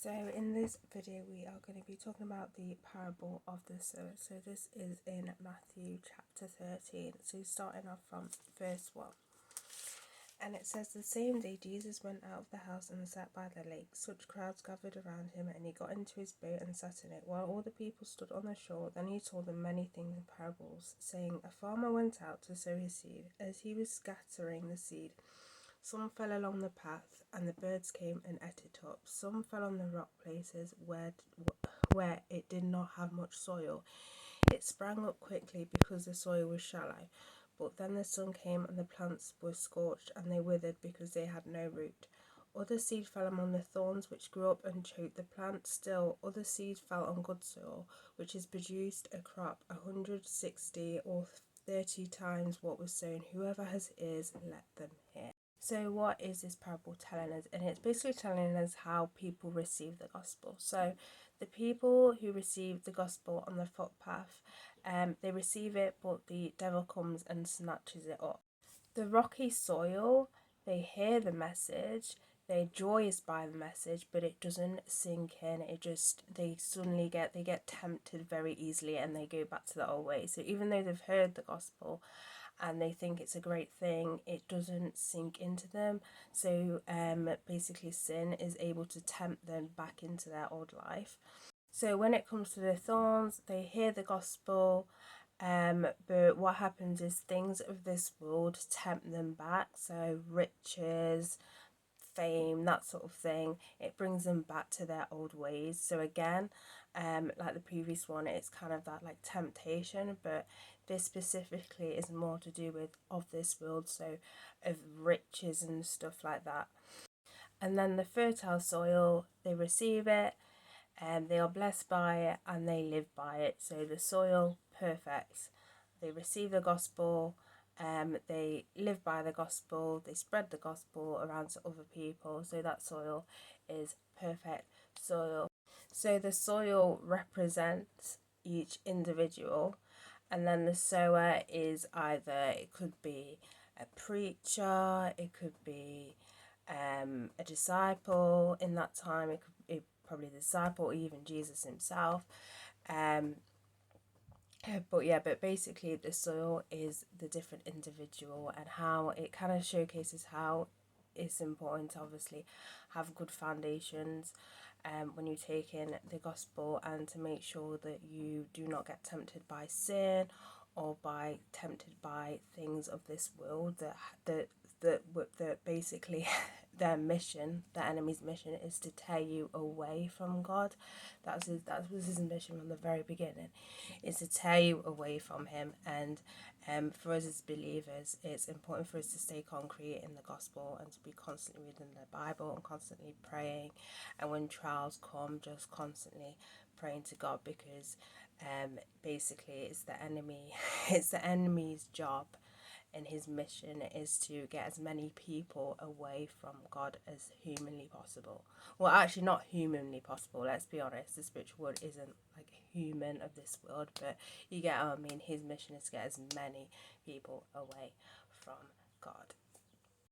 So in this video we are going to be talking about the parable of the sower. So this is in Matthew chapter 13. So starting off from verse 1. And it says, the same day Jesus went out of the house and sat by the lake. Such crowds gathered around him, and he got into his boat and sat in it, while all the people stood on the shore. Then he told them many things in parables, saying, a farmer went out to sow his seed. As he was scattering the seed, some fell along the path, and the birds came and ate it up. Some fell on the rock places where it did not have much soil. It sprang up quickly because the soil was shallow. But then the sun came, and the plants were scorched, and they withered because they had no root. Other seed fell among the thorns, which grew up and choked the plant. Still, other seed fell on good soil, which has produced a crop 160 or 30 times what was sown. Whoever has ears, let them hear. So what is this parable telling us? And it's basically telling us how people receive the gospel. So the people who receive the gospel on the footpath, they receive it, but the devil comes and snatches it up. The rocky soil, they hear the message, they're joyous by the message, but it doesn't sink in. They get tempted very easily, and they go back to the old way. So even though they've heard the gospel and they think it's a great thing, it doesn't sink into them. So basically sin is able to tempt them back into their old life. So when it comes to the thorns, they hear the gospel, but what happens is things of this world tempt them back. So riches, fame, that sort of thing, it brings them back to their old ways. So again, like the previous one, it's kind of that like temptation, but this specifically is more to do with of this world, so of riches and stuff like that. And then the fertile soil, they receive it, and they are blessed by it, and they live by it. So the soil, perfect. They receive the gospel, they live by the gospel, they spread the gospel around to other people. So that soil is perfect soil. So the soil represents each individual, and then the sower is either, it could be a preacher, it could be a disciple in that time, it could be probably the disciple, or even Jesus himself. But basically the soil is the different individual, and how it kind of showcases how it's important to obviously have good foundations when you take in the gospel, and to make sure that you do not get tempted by sin or tempted by things of this world that basically their mission, the enemy's mission, is to tear you away from God. That was his mission from the very beginning, is to tear you away from him. And for us as believers, it's important for us to stay concrete in the gospel, and to be constantly reading the Bible and constantly praying. And when trials come, just constantly praying to God, because basically it's the enemy's job, and his mission is to get as many people away from God as humanly possible. Well, actually not humanly possible, let's be honest. The spiritual world isn't like human of this world, but you get what I mean. His mission is to get as many people away from God.